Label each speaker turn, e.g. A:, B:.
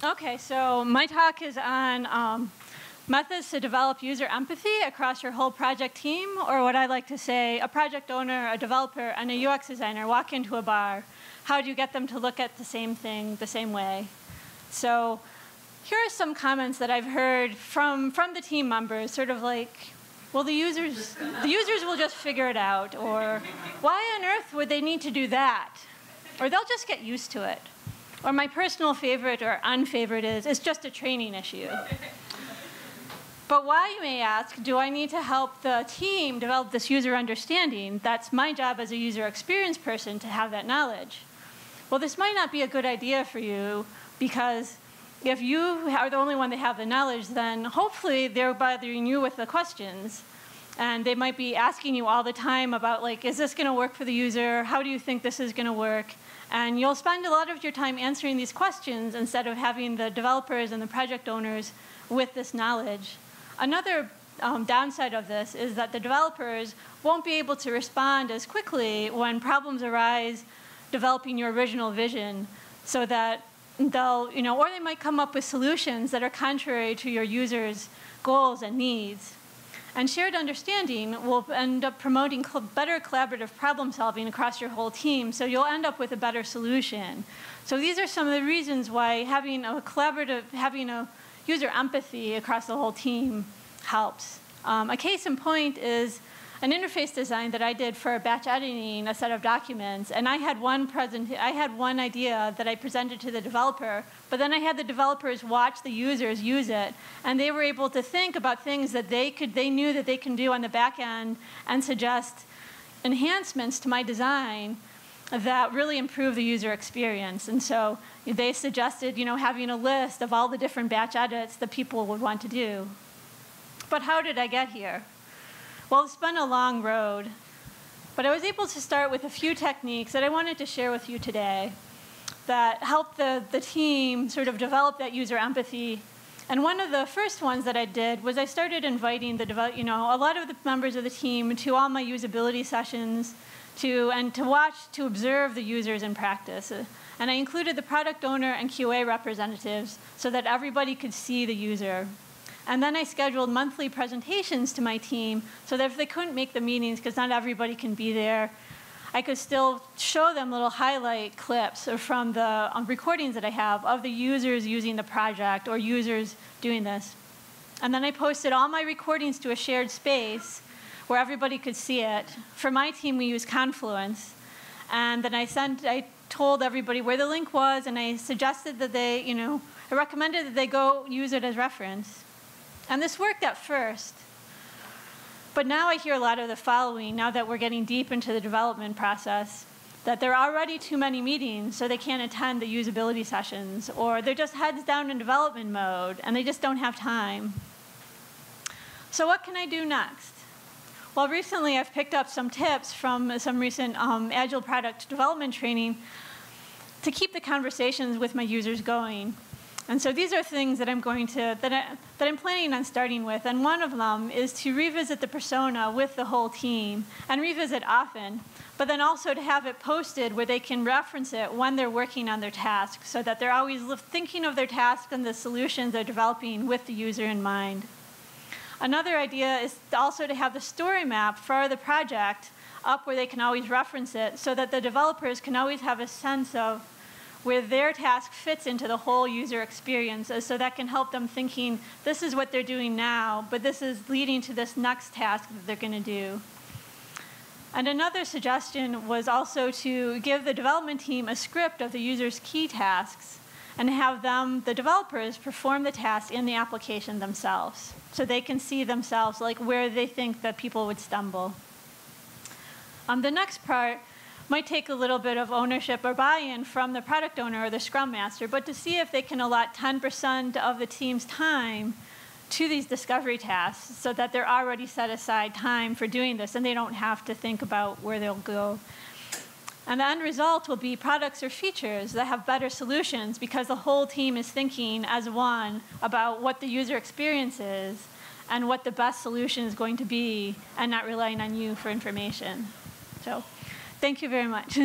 A: Okay, so my talk is on methods to develop user empathy across your whole project team, or what I like to say, a project owner, a developer, and a UX designer walk into a bar. How do you get them to look at the same thing the same way? So here are some comments that I've heard from the team members, sort of like, well, the users will just figure it out, or why on earth would they need to do that? Or they'll just get used to it. Or my personal favorite or unfavorite is, it's just a training issue. But why, you may ask, do I need to help the team develop this user understanding? That's my job as a user experience person to have that knowledge. Well, this might not be a good idea for you, because if you are the only one that have the knowledge, then hopefully they're bothering you with the questions. And they might be asking you all the time about, like, is this going to work for the user? How do you think this is going to work? And you'll spend a lot of your time answering these questions instead of having the developers and the project owners with this knowledge. Another downside of this is that the developers won't be able to respond as quickly when problems arise developing your original vision, so that they'll, or they might come up with solutions that are contrary to your users' goals and needs. And shared understanding will end up promoting better collaborative problem solving across your whole team, so you'll end up with a better solution. So these are some of the reasons why having a user empathy across the whole team helps. A case in point is an interface design that I did for batch editing a set of documents, and I had one idea that I presented to the developer, but then I had the developers watch the users use it, and they were able to think about things that they knew that they can do on the back end and suggest enhancements to my design that really improve the user experience. And so they suggested, having a list of all the different batch edits that people would want to do. But how did I get here? Well, it's been a long road, but I was able to start with a few techniques that I wanted to share with you today that helped the team sort of develop that user empathy. And one of the first ones that I did was I started inviting a lot of the members of the team to all my usability sessions to observe the users in practice. And I included the product owner and QA representatives so that everybody could see the user. And then I scheduled monthly presentations to my team so that if they couldn't make the meetings, because not everybody can be there, I could still show them little highlight clips from the recordings that I have of the users using the project or users doing this. And then I posted all my recordings to a shared space where everybody could see it. For my team, we use Confluence. And then I told everybody where the link was, and I suggested that I recommended that they go use it as reference. And this worked at first. But now I hear a lot of the following, now that we're getting deep into the development process, that there are already too many meetings, so they can't attend the usability sessions, or they're just heads down in development mode, and they just don't have time. So what can I do next? Well, recently I've picked up some tips from some recent Agile product development training to keep the conversations with my users going. And so these are things that I'm planning on starting with. And one of them is to revisit the persona with the whole team, and revisit often, but then also to have it posted where they can reference it when they're working on their task, so that they're always thinking of their task and the solutions they're developing with the user in mind. Another idea is also to have the story map for the project up where they can always reference it, so that the developers can always have a sense of where their task fits into the whole user experience, so that can help them thinking, this is what they're doing now, but this is leading to this next task that they're going to do. And another suggestion was also to give the development team a script of the user's key tasks and have the developers, perform the task in the application themselves, so they can see themselves like where they think that people would stumble. The next part might take a little bit of ownership or buy-in from the product owner or the scrum master, but to see if they can allot 10% of the team's time to these discovery tasks, so that they're already set aside time for doing this and they don't have to think about where they'll go. And the end result will be products or features that have better solutions, because the whole team is thinking as one about what the user experience is and what the best solution is going to be, and not relying on you for information. So thank you very much.